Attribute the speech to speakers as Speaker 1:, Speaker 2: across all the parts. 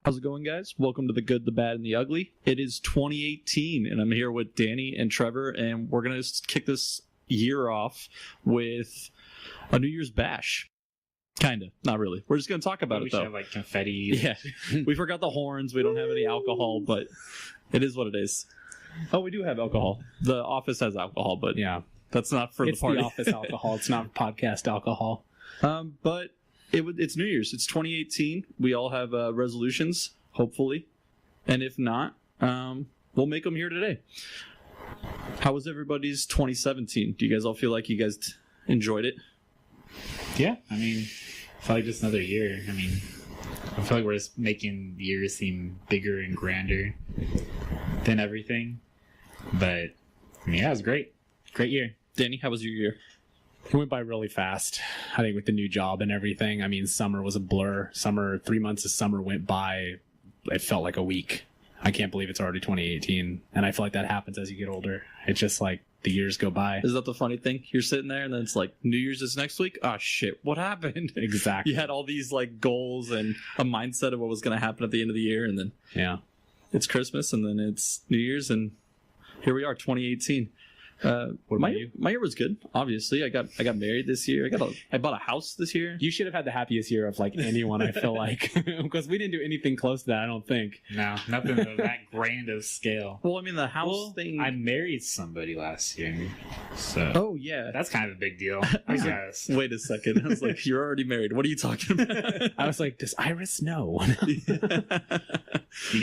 Speaker 1: How's it going, guys? Welcome to The Good, the Bad, and the Ugly. It is 2018, and I'm here with Danny and Trevor, and we're going to kick this year off with a New Year's bash. Kind of. Not really. We're just going to talk about it, though.
Speaker 2: We should have, like, confetti.
Speaker 1: Yeah. We forgot the horns. We don't have any alcohol, but it is what it is. Oh, we do have alcohol. The office has alcohol, but
Speaker 3: yeah,
Speaker 1: that's not for
Speaker 3: it's
Speaker 1: the party.
Speaker 3: the office alcohol. It's not podcast alcohol.
Speaker 1: But it's New Year's. It's 2018. We all have resolutions, hopefully. And if not, we'll make them here today. How was everybody's 2017? Do you guys all feel like you guys enjoyed it?
Speaker 2: Yeah, I mean, I feel like just another year. I mean, I feel like we're just making the years seem bigger and grander than everything. But, I mean, yeah, it was great. Great year.
Speaker 1: Danny, how was your year?
Speaker 3: It went by really fast. I think with the new job and everything. I mean, summer was a blur. 3 months of summer went by. It felt like a week. I can't believe it's already 2018. And I feel like that happens as you get older. It's just like the years go by.
Speaker 1: Is that the funny thing? You're sitting there and then it's like, New Year's is next week? Oh, shit. What happened?
Speaker 3: Exactly.
Speaker 1: You had all these like goals and a mindset of what was going to happen at the end of the year. And then it's Christmas and then it's New Year's. And here we are, 2018. What about you? My year was good. Obviously, I got married this year. I bought a house this year.
Speaker 3: You should have had the happiest year of like anyone. I feel like because we didn't do anything close to that. I don't think.
Speaker 2: No, nothing of that grand of scale.
Speaker 1: Well, I mean the house thing.
Speaker 2: I married somebody last year, so
Speaker 1: oh yeah,
Speaker 2: that's kind of a big deal. I guess.
Speaker 1: Wait a second. I was like, you're already married. What are you talking about?
Speaker 3: I was like, does Iris know?
Speaker 2: You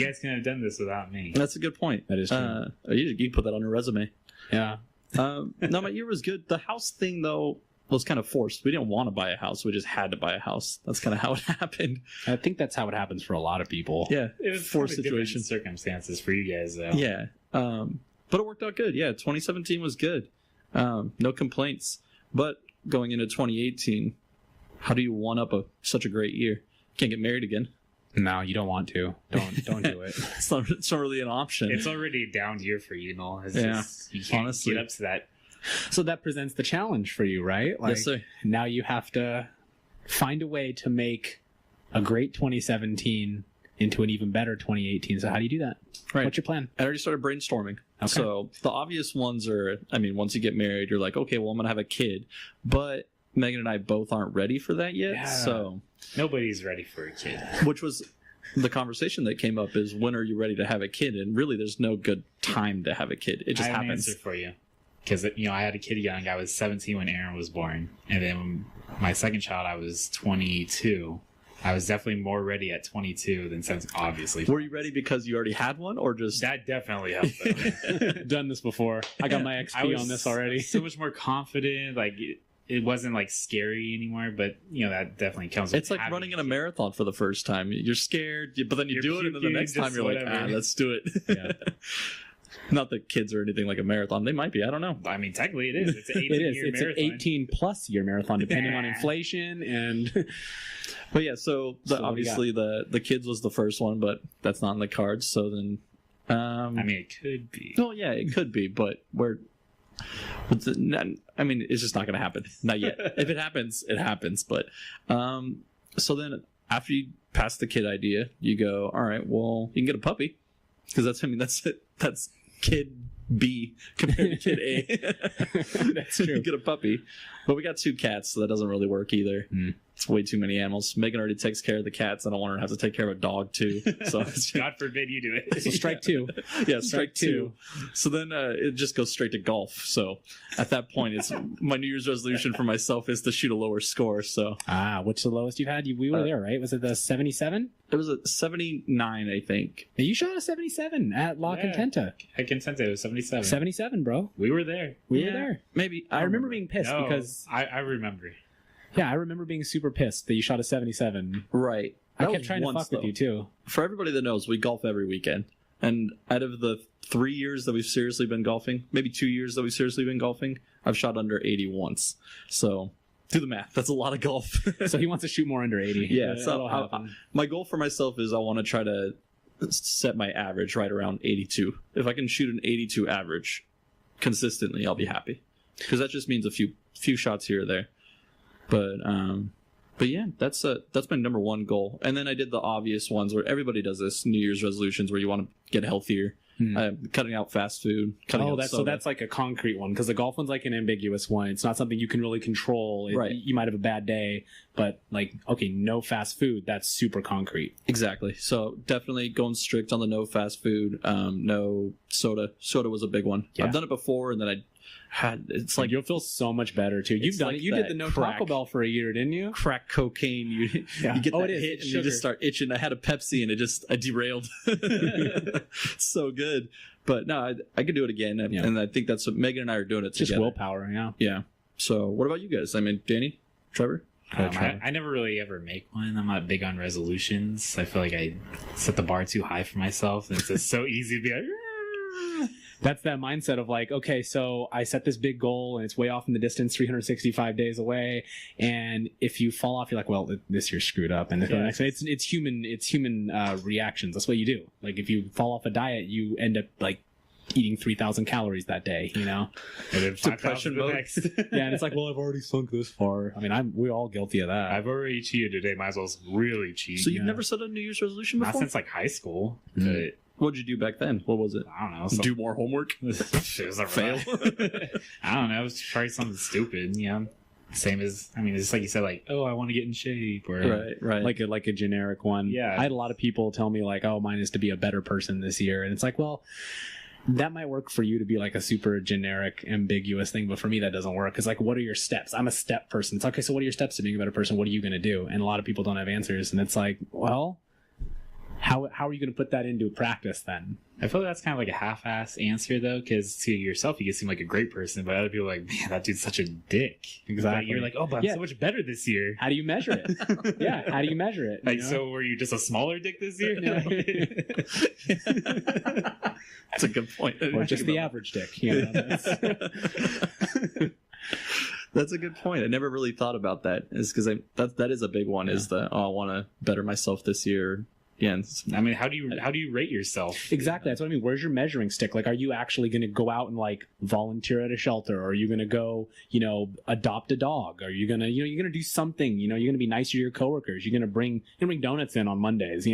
Speaker 2: guys couldn't have done this without me.
Speaker 1: That's a good point.
Speaker 3: That is true.
Speaker 1: You put that on your resume.
Speaker 3: Yeah.
Speaker 1: No, my year was good. The house thing, though, was kind of forced. We didn't want to buy a house. We just had to buy a house. That's kind of how it happened.
Speaker 3: I think that's how it happens for a lot of people.
Speaker 1: Yeah.
Speaker 2: It was
Speaker 1: forced
Speaker 2: situation. Circumstances for you guys, though.
Speaker 1: Yeah. But it worked out good. Yeah, 2017 was good. No complaints. But going into 2018, how do you one up such a great year? Can't get married again.
Speaker 3: No, you don't want to. Don't do it.
Speaker 1: It's not really an option.
Speaker 2: It's already a down year for you, Noel. You can't
Speaker 1: honestly
Speaker 2: get up to that.
Speaker 3: So that presents the challenge for you, right? Like,
Speaker 1: yes, sir.
Speaker 3: Now you have to find a way to make a great 2017 into an even better 2018. So how do you do that?
Speaker 1: Right.
Speaker 3: What's your plan?
Speaker 1: I already started brainstorming.
Speaker 3: Okay.
Speaker 1: So the obvious ones are, I mean, once you get married, you're like, okay, well, I'm going to have a kid. But Megan and I both aren't ready for that yet.
Speaker 3: Yeah.
Speaker 1: So
Speaker 2: nobody's ready for a kid.
Speaker 1: Which was the conversation that came up is, when are you ready to have a kid? And really, there's no good time to have a kid. It just
Speaker 2: I have
Speaker 1: happens.
Speaker 2: an answer for you. Because, I had a kid young. I was 17 when Aaron was born. And then my second child, I was 22. I was definitely more ready at 22 than 17, obviously.
Speaker 1: Were you ready because you already had one, or just...
Speaker 2: That definitely helped, though.
Speaker 3: Done this before. I got my XP on this already.
Speaker 2: So much more confident. Like, it wasn't, like, scary anymore. But, that definitely comes with
Speaker 1: It's like running in a marathon for the first time. You're scared, but then you do it, and then the next time you're like, let's do it.
Speaker 3: Yeah.
Speaker 1: Not that kids are anything like a marathon. They might be. I don't know.
Speaker 2: I mean, technically it is. It's an 18-year
Speaker 3: It's
Speaker 2: marathon.
Speaker 3: an 18-plus year marathon, depending on inflation and...
Speaker 1: But yeah, so obviously the kids was the first one, but that's not in the cards. So then...
Speaker 2: I mean, it could be.
Speaker 1: Well, yeah, it could be, but I mean, it's just not going to happen. Not yet. If it happens, it happens. But so then after you pass the kid idea, you go, all right, well, you can get a puppy. Because that's kid B compared to kid A.
Speaker 3: That's true.
Speaker 1: Get a puppy. But we got 2 cats, so that doesn't really work either. It's way too many animals. Megan already takes care of the cats. I don't want her to have to take care of a dog, too. So
Speaker 2: God forbid you do it.
Speaker 3: So strike 2.
Speaker 1: Yeah, strike 2. So then it just goes straight to golf. So at that point, it's my New Year's resolution for myself is to shoot a lower score. So
Speaker 3: what's the lowest you've had? We were there, right? Was it the 77?
Speaker 1: It was a 79, I think.
Speaker 3: You shot a 77 at La Contenta.
Speaker 2: At Contenta, it was 77.
Speaker 3: 77, bro.
Speaker 2: We were there.
Speaker 3: We were there.
Speaker 1: Maybe.
Speaker 3: I remember being pissed because...
Speaker 2: I remember.
Speaker 3: Yeah, I remember being super pissed that you shot a 77.
Speaker 1: Right.
Speaker 3: I kept trying to fuck with you, too.
Speaker 1: For everybody that knows, we golf every weekend. And out of the 3 years that we've seriously been golfing, maybe 2 years that we've seriously been golfing, I've shot under 80 once. So... do the math. That's a lot of golf.
Speaker 3: So he wants to shoot more under 80.
Speaker 1: Yeah. So my goal for myself is I want to try to set my average right around 82. If I can shoot an 82 average consistently, I'll be happy. Because that just means a few shots here or there. But But yeah, that's my number one goal. And then I did the obvious ones where everybody does this New Year's resolutions where you want to get healthier. Cutting out fast food.
Speaker 3: So that's like a concrete one, because the golf one's like an ambiguous one. It's not something you can really control.
Speaker 1: Right.
Speaker 3: You might have a bad day, but like, okay, no fast food. That's super concrete.
Speaker 1: Exactly. So definitely going strict on the no fast food, no soda. Soda was a big one.
Speaker 3: Yeah.
Speaker 1: I've done it before, and then I had it's like
Speaker 3: you'll feel so much better too. You've done it. You did the no Taco Bell for a year, didn't you?
Speaker 1: Crack cocaine. You get that hit and you just start itching. I had a Pepsi and I derailed. So good. But no, I could do it again. And I think that's what Megan and I are doing it together.
Speaker 3: Just willpower, yeah.
Speaker 1: Yeah. So what about you guys? I mean, Danny, Trevor?
Speaker 2: I never really ever make one. I'm not big on resolutions. I feel like I set the bar too high for myself. And it's just so easy to be like,
Speaker 3: that's that mindset of like, okay, so I set this big goal and it's way off in the distance, 365 days away. And if you fall off, you're like, well, this year's screwed up. And it's human reactions. That's what you do. Like if you fall off a diet, you end up like eating 3,000 calories that day, you know?
Speaker 2: And then depression mode.
Speaker 3: Yeah, and it's like, well, I've already sunk this far. I mean, we're all guilty of that.
Speaker 2: I've already cheated today. Might as well really cheat.
Speaker 1: So you've never set a New Year's resolution before?
Speaker 2: Not since like high school.
Speaker 1: Mm-hmm. But what did you do back then? What was it?
Speaker 2: I don't know.
Speaker 1: Do more homework?
Speaker 2: It was a fail. I don't know. It was probably something stupid. Yeah. Same as, I mean, it's like you said, like, oh, I want to get in shape, or
Speaker 1: right,
Speaker 3: like a generic one.
Speaker 2: Yeah.
Speaker 3: I had a lot of people tell me like, oh, mine is to be a better person this year, and it's like, well, that might work for you to be like a super generic, ambiguous thing, but for me that doesn't work. It's like, what are your steps? I'm a step person. It's okay. So what are your steps to being a better person? What are you going to do? And a lot of people don't have answers, and it's like, well, how are you going to put that into practice then?
Speaker 2: I feel like that's kind of like a half-ass answer, though, because to yourself, you can seem like a great person, but other people are like, man, that dude's such a dick.
Speaker 3: Exactly.
Speaker 2: But you're like, oh, but I'm so much better this year.
Speaker 3: How do you measure it? Yeah, how do you measure it?
Speaker 2: Like, so were you just a smaller dick this year? No.
Speaker 1: That's a good point.
Speaker 3: Or just the average dick. You know,
Speaker 1: that's a good point. I never really thought about that. Is because that is a big one. Yeah. Is the I want to better myself this year. Yeah,
Speaker 2: I mean, how do you rate yourself?
Speaker 3: Exactly. That's what I mean. Where's your measuring stick? Like, are you actually going to go out and like volunteer at a shelter? Or are you going to go, adopt a dog? Are you going to, you're going to do something? You're going to be nice to your coworkers. You're going to bring donuts in on Mondays.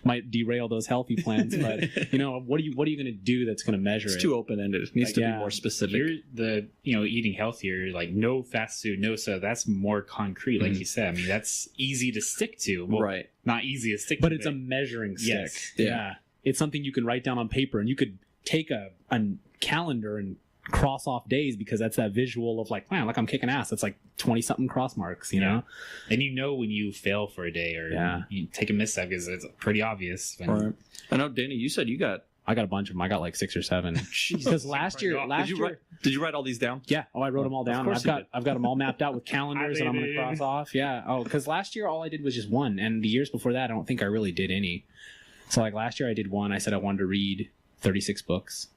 Speaker 3: Might derail those healthy plans, but what are you going to do that's going to measure it?
Speaker 1: It's too open ended. It needs to be more specific.
Speaker 2: You're eating healthier, like no fast food, no soda. That's more concrete, like you said. I mean, that's easy to stick to. Well,
Speaker 1: right.
Speaker 2: Not easy to stick to.
Speaker 3: But it's a measuring stick.
Speaker 2: Yes.
Speaker 3: Yeah. It's something you can write down on paper, and you could take a calendar and cross off days, because that's that visual of like, man, like I'm kicking ass. That's like 20 something cross marks, you know?
Speaker 2: And when you fail for a day or you take a misstep, because it's pretty obvious.
Speaker 1: Right. I know, Danny, you said
Speaker 3: I got a bunch of them. I got like 6 or 7. Because last year,
Speaker 1: did you write all these down?
Speaker 3: Yeah. Oh, I wrote them all down. I've got them all mapped out with calendars, and I'm going to cross off. Yeah. Oh, because last year all I did was just one, and the years before that I don't think I really did any. So like last year I did one. I said I wanted to read 36 books.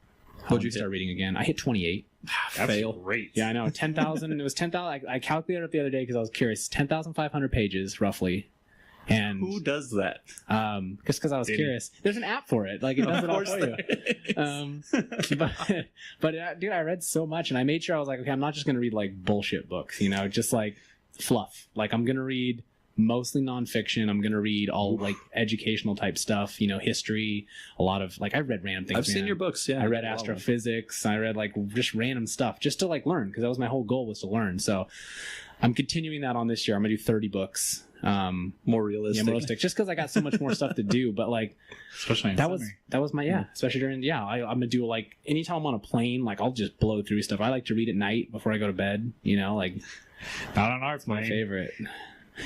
Speaker 3: What'd you start reading again? I hit 28.
Speaker 2: That's fail. Great.
Speaker 3: Yeah, I know. 10,000. It was 10,000. I calculated it the other day because I was curious. 10,500 pages roughly. And
Speaker 1: who does that?
Speaker 3: Just because I was curious. There's an app for it. Like it does it all for you. But dude, I read so much, and I made sure I was like, okay, I'm not just gonna read like bullshit books, just like fluff. Like I'm gonna read mostly nonfiction. I'm gonna read all like educational type stuff. History. A lot of like I read random things.
Speaker 1: I've seen your books. Yeah,
Speaker 3: I read astrophysics. I read like just random stuff just to like learn, because that was my whole goal, was to learn. So I'm continuing that on this year. I'm gonna do 30 books.
Speaker 1: More realistic.
Speaker 3: Yeah, more realistic. Just because I got so much more stuff to do, but like,
Speaker 2: especially in
Speaker 3: summer. That was my especially during I'm gonna do like anytime I'm on a plane, like I'll just blow through stuff. I like to read at night before I go to bed. Like
Speaker 2: not on our plane.
Speaker 3: My favorite.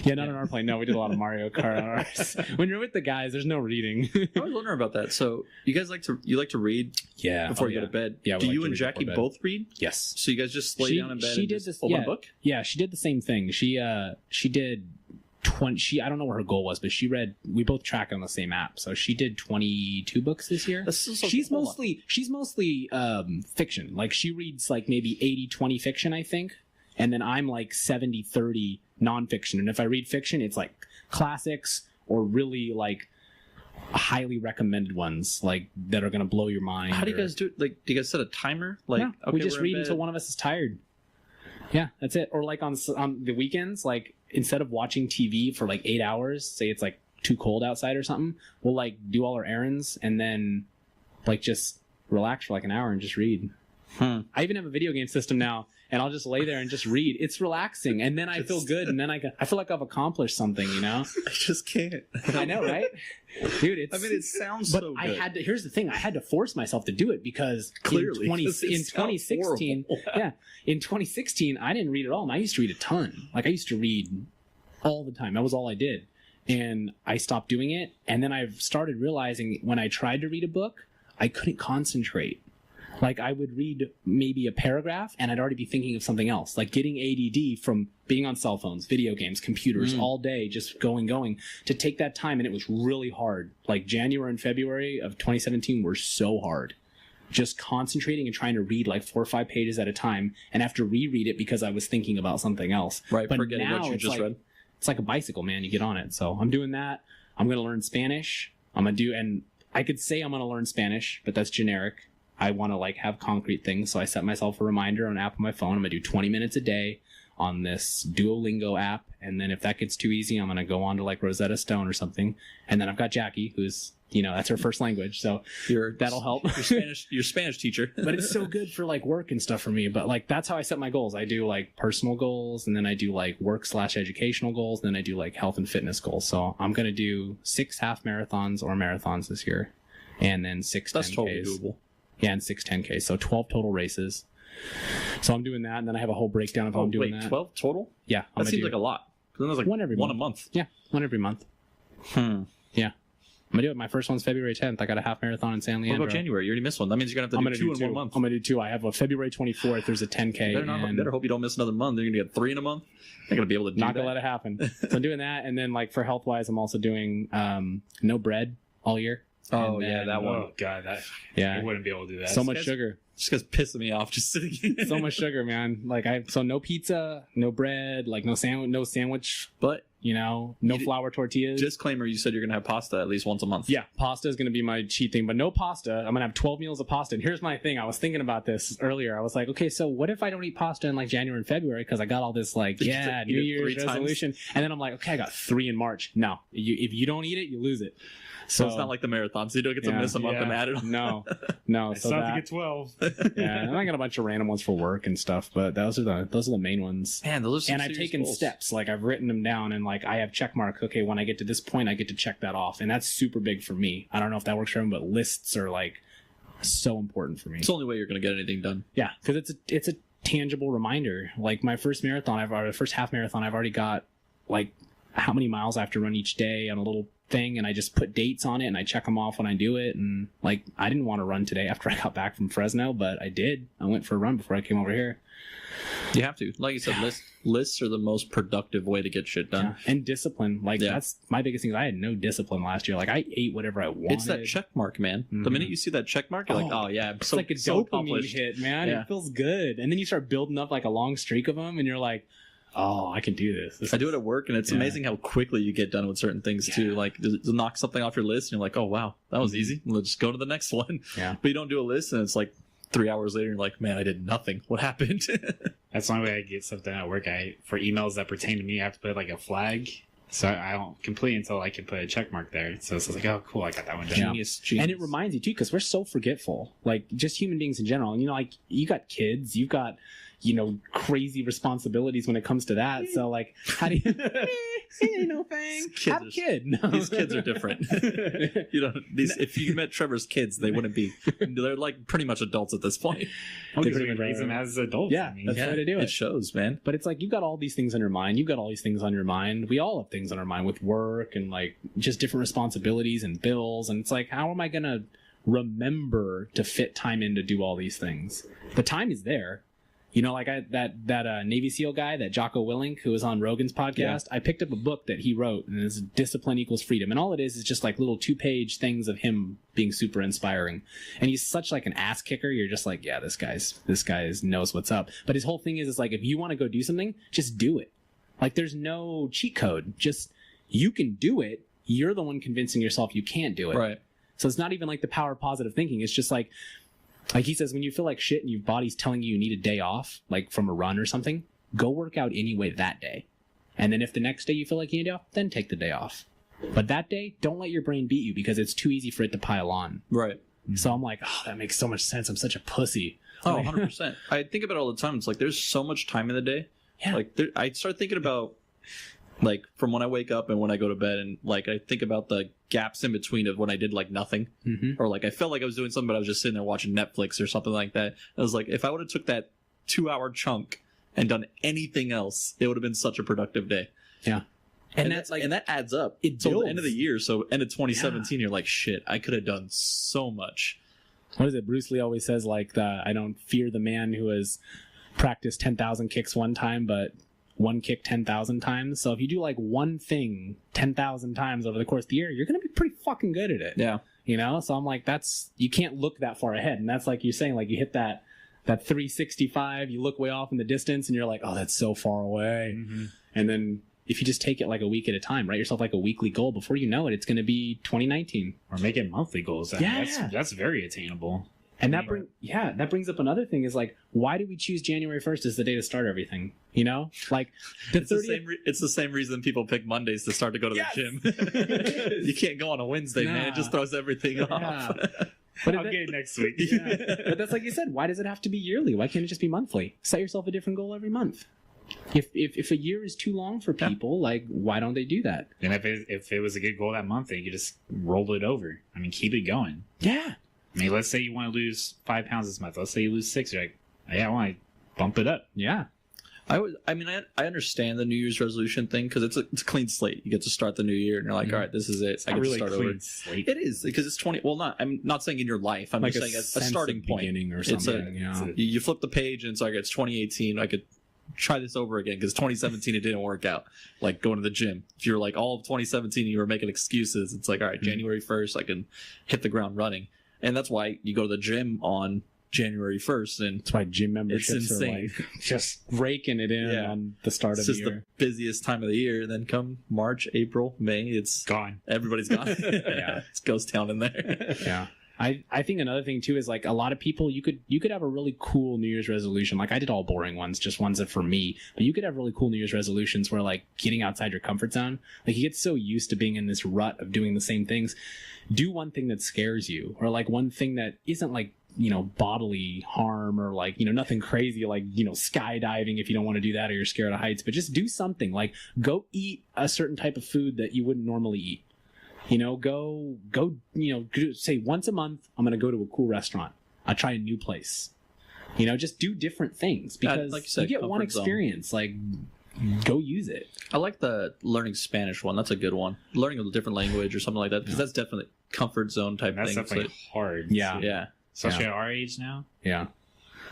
Speaker 3: Yeah, not on our plane. No, we did a lot of Mario Kart on ours. When you're with the guys, there's no reading.
Speaker 1: I was wondering about that. So you guys like to read?
Speaker 3: Yeah.
Speaker 1: Before you go to bed.
Speaker 3: Yeah.
Speaker 1: Do you and Jackie both read?
Speaker 3: Yes.
Speaker 1: So you guys just lay down in bed and just open a book?
Speaker 3: Yeah, she did the same thing. She did 20. I don't know what her goal was, but we both track on the same app, so she did 22 books this year. She's mostly fiction. Like she reads like maybe 80-20 fiction, I think, and then I'm like 70-30 nonfiction. And if I read fiction, it's like classics or really like highly recommended ones, like that are gonna blow your mind.
Speaker 1: How do you guys do it? Like, do you guys set a timer? Like,
Speaker 3: no, we just read until one of us is tired. Yeah, that's it. Or like on the weekends, like instead of watching TV for like 8 hours, say it's like too cold outside or something, we'll like do all our errands and then like just relax for like an hour and just read. I even have a video game system now, and I'll just lay there and just read. It's relaxing, and then I feel good, and then I feel like I've accomplished something, you know?
Speaker 1: I just can't.
Speaker 3: I know, right? Dude, it's...
Speaker 1: I mean, it sounds
Speaker 3: but
Speaker 1: so good.
Speaker 3: I had to... Here's the thing. I had to force myself to do it because
Speaker 1: Clearly,
Speaker 3: in 2016... Yeah, in 2016, I didn't read at all, and I used to read a ton. Like, I used to read all the time. That was all I did. And I stopped doing it, and then I've started realizing when I tried to read a book, I couldn't concentrate. Like, I would read maybe a paragraph, and I'd already be thinking of something else. Like, getting ADD from being on cell phones, video games, computers, all day, just going, to take that time, and it was really hard. Like, January and February of 2017 were so hard. Just concentrating and trying to read, like, 4 or 5 pages at a time, and have to reread it because I was thinking about something else.
Speaker 1: Right,
Speaker 3: but
Speaker 1: forgetting
Speaker 3: now
Speaker 1: what you just read.
Speaker 3: It's like a bicycle, man. You get on it. So I'm doing that. I'm going to learn Spanish. And I could say I'm going to learn Spanish, but that's generic. I want to like have concrete things, so I set myself a reminder on an app on my phone. I'm gonna do 20 minutes a day on this Duolingo app, and then if that gets too easy, I'm gonna go on to like Rosetta Stone or something. And then I've got Jackie, who's that's her first language, so that'll help.
Speaker 1: Your Spanish teacher.
Speaker 3: But it's so good for like work and stuff for me. But like that's how I set my goals. I do like personal goals, and then I do like work/educational goals, and then I do like health and fitness goals. So I'm gonna do 6 half marathons or marathons this year, and then 6
Speaker 1: That's
Speaker 3: 10Ks.
Speaker 1: totally doable.
Speaker 3: Yeah, and 6 10Ks. So 12 total races. So I'm doing that, and then I have a whole breakdown of how I'm doing that.
Speaker 1: 12 total?
Speaker 3: Yeah.
Speaker 1: That seems like a lot. Then there's like
Speaker 3: one every
Speaker 1: one
Speaker 3: month.
Speaker 1: a month.
Speaker 3: Yeah, one every month. Yeah. I'm going to do it. My first one's February 10th. I got a half marathon in San Leandro.
Speaker 1: What about January? You already missed one. That means you're going to have to do 2 in 1 month.
Speaker 3: I'm going to do 2. I have a February 24th. There's a 10K.
Speaker 1: You better hope you don't miss another month. You're going to get 3 in a month. You're going to be able to do
Speaker 3: not
Speaker 1: that.
Speaker 3: Not going to let it happen. So I'm doing that. And then like for health-wise, I'm also doing no bread all year.
Speaker 1: Oh, yeah, that one.
Speaker 2: Oh, God.
Speaker 3: Yeah.
Speaker 2: I wouldn't be able to do that.
Speaker 3: So much sugar.
Speaker 1: Just because pissing me off just sitting here.
Speaker 3: So much sugar, man. Like so no pizza, no bread, like no sandwich,
Speaker 1: but
Speaker 3: no flour tortillas.
Speaker 1: Disclaimer, you said you're going to have pasta at least once a month.
Speaker 3: Yeah, pasta is going to be my cheat thing, but no pasta. I'm going to have 12 meals of pasta. And here's my thing. I was thinking about this earlier. I was like, okay, so what if I don't eat pasta in like January and February because I got all this like, New Year's resolution. And then I'm like, okay, I got 3 in March. No, if you don't eat it, you lose it.
Speaker 1: So it's not like the marathon, so you don't get to miss a month and add it on.
Speaker 3: No.
Speaker 2: It's so not to get 12.
Speaker 3: Yeah, and I got a bunch of random ones for work and stuff, but those are the main ones.
Speaker 1: Man, those are some
Speaker 3: and I've taken
Speaker 1: goals.
Speaker 3: Steps, like I've written them down, and like I have check mark. Okay, when I get to this point, I get to check that off, and that's super big for me. I don't know if that works for everyone, but lists are like so important for me.
Speaker 1: It's the only way you're going to get anything done.
Speaker 3: Yeah, because it's a tangible reminder. Like my first marathon, first half marathon, I've already got like how many miles I have to run each day on a little thing, and I just put dates on it and I check them off when I do it. And like I didn't want to run today after I got back from Fresno, but I did. I went for a run before I came over here.
Speaker 1: You have to, like you said, lists are the most productive way to get shit done.
Speaker 3: Yeah. And discipline, like that's my biggest thing. I had no discipline last year. Like I ate whatever I wanted.
Speaker 1: It's that check mark, man. The minute you see that check mark, you're like, oh yeah,
Speaker 3: it's like a dopamine hit, man. Yeah. It feels good, and then you start building up like a long streak of them, and you're like, oh, I can do this.
Speaker 1: I do it at work, and it's amazing how quickly you get done with certain things too. Like, to knock something off your list, and you're like, oh wow, that was easy. Let's just go to the next one.
Speaker 3: Yeah.
Speaker 1: But you don't do a list, and it's like 3 hours later, you're like, man, I did nothing. What happened?
Speaker 2: That's the only way I get something at work. For emails that pertain to me, I have to put like a flag. So I don't complete until I can put a check mark there. So it's like, oh, cool, I got that one done.
Speaker 1: Genius.
Speaker 3: And it reminds you too, because we're so forgetful. Like just human beings in general. And like you got kids, you've got crazy responsibilities when it comes to that. So like, how do you? Fang. Have a kid. No.
Speaker 1: These kids are different. If you met Trevor's kids, they wouldn't be. They're like pretty much adults at this point.
Speaker 2: They pretty much raise them as adults.
Speaker 3: Yeah, that's the way to do it.
Speaker 1: It shows, man.
Speaker 3: But it's like you've got all these things on your mind. You've got all these things on your mind. We all have things on our mind with work and like just different responsibilities and bills. And it's like, how am I gonna remember to fit time in to do all these things? The time is there. Like that Navy SEAL guy, that Jocko Willink, who was on Rogan's podcast. Yeah. I picked up a book that he wrote, and it's Discipline Equals Freedom. And all it is just like little 2-page things of him being super inspiring. And he's such like an ass kicker. You're just like, yeah, this guy knows what's up. But his whole thing is like, if you want to go do something, just do it. Like there's no cheat code. Just you can do it. You're the one convincing yourself you can't do it.
Speaker 1: Right.
Speaker 3: So it's not even like the power of positive thinking. It's just like he says, when you feel like shit and your body's telling you need a day off, like from a run or something, go work out anyway that day. And then if the next day you feel like you need off, then take the day off. But that day, don't let your brain beat you because it's too easy for it to pile on.
Speaker 1: Right.
Speaker 3: So I'm like, oh, that makes so much sense. I'm such a pussy.
Speaker 1: Oh, 100%. I think about it all the time. It's like there's so much time in the day.
Speaker 3: Yeah.
Speaker 1: Like I start thinking about like from when I wake up and when I go to bed, and like I think about the gaps in between of when I did like nothing, or like I felt like I was doing something, but I was just sitting there watching Netflix or something like that. I was like, if I would have took that 2-hour chunk and done anything else, it would have been such a productive day.
Speaker 3: Yeah.
Speaker 1: And that's like, and that adds up.
Speaker 3: It
Speaker 1: till the
Speaker 3: builds.
Speaker 1: end of the year. So end of 2017, you're like, shit, I could have done so much.
Speaker 3: What is it? Bruce Lee always says, like, I don't fear the man who has practiced 10,000 kicks one time, but one kick 10,000 times. So if you do like one thing 10,000 times over the course of the year, you're going to be pretty fucking good at it.
Speaker 1: Yeah.
Speaker 3: You know? So I'm like, you can't look that far ahead. And that's like you're saying, like you hit that 365, you look way off in the distance and you're like, oh, that's so far away. And then if you just take it like a week at a time, write yourself like a weekly goal, before you know it, it's going to be 2019.
Speaker 2: Or make it monthly goals. That's very attainable.
Speaker 3: And that brings up another thing is like, why do we choose January 1st as the day to start everything? You know, like
Speaker 1: it's the same reason people pick Mondays to start to go to the gym. You can't go on a Wednesday, man. It just throws everything off.
Speaker 2: But I'll get it next week.
Speaker 3: But that's like you said. Why does it have to be yearly? Why can't it just be monthly? Set yourself a different goal every month. If a year is too long for people, like, why don't they do that?
Speaker 2: And if it was a good goal that month, then you could just roll it over. I mean, keep it going.
Speaker 3: Yeah.
Speaker 2: I mean, let's say you want to lose 5 pounds this month. Let's say you lose 6. You're like, yeah, I want to bump it up.
Speaker 3: Yeah.
Speaker 1: I understand the New Year's resolution thing because it's a clean slate. You get to start the new year, and you're like, all right, this is it. I get to start over.
Speaker 2: Slate.
Speaker 1: It is because it's 20. Well, I'm not saying in your life. I'm
Speaker 3: like
Speaker 1: just saying a starting point.
Speaker 3: Beginning or something.
Speaker 1: You flip the page, and it's like it's 2018. I could try this over again because 2017 it didn't work out. Like going to the gym. If you're like all of 2017, you were making excuses. It's like, all right, January 1st, I can hit the ground running. And that's why you go to the gym on January 1st. And
Speaker 3: that's why gym memberships
Speaker 1: are
Speaker 3: like just raking it in on the start of the year.
Speaker 1: It's just the busiest time of the year. And then come March, April, May, it's
Speaker 2: gone.
Speaker 1: Everybody's gone. It goes down in there.
Speaker 3: Yeah. I think another thing too is like a lot of people, you could have a really cool New Year's resolution. Like I did all boring ones, just ones that for me, but you could have really cool New Year's resolutions where like getting outside your comfort zone, like you get so used to being in this rut of doing the same things. Do one thing that scares you, or like one thing that isn't like, you know, bodily harm or like, you know, nothing crazy like, you know, skydiving if you don't want to do that or you're scared of heights, but just do something like go eat a certain type of food that you wouldn't normally eat. You know, go, you know, say once a month, I'm going to go to a cool restaurant. I'll try a new place. You know, just do different things because
Speaker 1: like you said,
Speaker 3: you get one experience. Like, go use it.
Speaker 1: I like the learning Spanish one. That's a good one. Learning a different language or something like that because that's definitely comfort zone type thing.
Speaker 2: That's definitely hard.
Speaker 3: Yeah.
Speaker 1: Yeah.
Speaker 2: Especially at our age now.
Speaker 3: Yeah.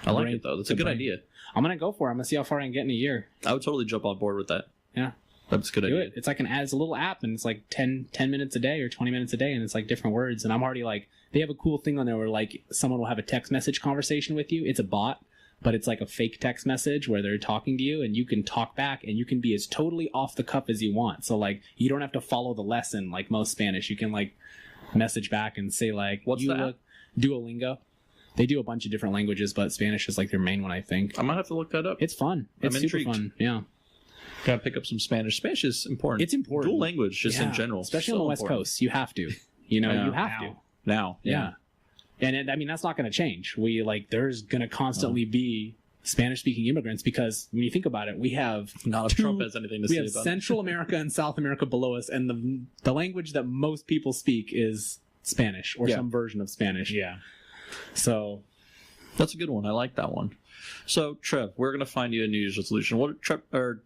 Speaker 1: I like it though. That's a good idea.
Speaker 3: I'm going to go for it. I'm going to see how far I can get in a year.
Speaker 1: I would totally jump on board with that.
Speaker 3: Yeah.
Speaker 1: That's a good idea.
Speaker 3: It's like it's a little app and it's like 10 minutes a day or 20 minutes a day and it's like different words. And I'm already like, they have a cool thing on there where like someone will have a text message conversation with you. It's a bot, but it's like a fake text message where they're talking to you and you can talk back and you can be as totally off the cuff as you want. So like, you don't have to follow the lesson like most Spanish. You can like message back and say like,
Speaker 1: what's that?
Speaker 3: Duolingo. They do a bunch of different languages, but Spanish is like their main one, I think.
Speaker 1: I might have to look that up.
Speaker 3: It's fun. It's super fun. Yeah.
Speaker 1: Gotta pick up some Spanish. Spanish is important.
Speaker 3: It's important.
Speaker 1: Dual language, just in general.
Speaker 3: Especially on the West Coast. You have to. You know, you have to.
Speaker 1: Now.
Speaker 3: Yeah. And I mean, that's not going to change. There's going to constantly be Spanish-speaking immigrants because when you think about it, we have
Speaker 1: not if Trump has anything to say about it.
Speaker 3: We have Central America and South America below us, and the language that most people speak is Spanish or some version of Spanish.
Speaker 2: Yeah.
Speaker 3: So
Speaker 1: that's a good one. I like that one. So, Trev, we're going to find you a New Year's resolution.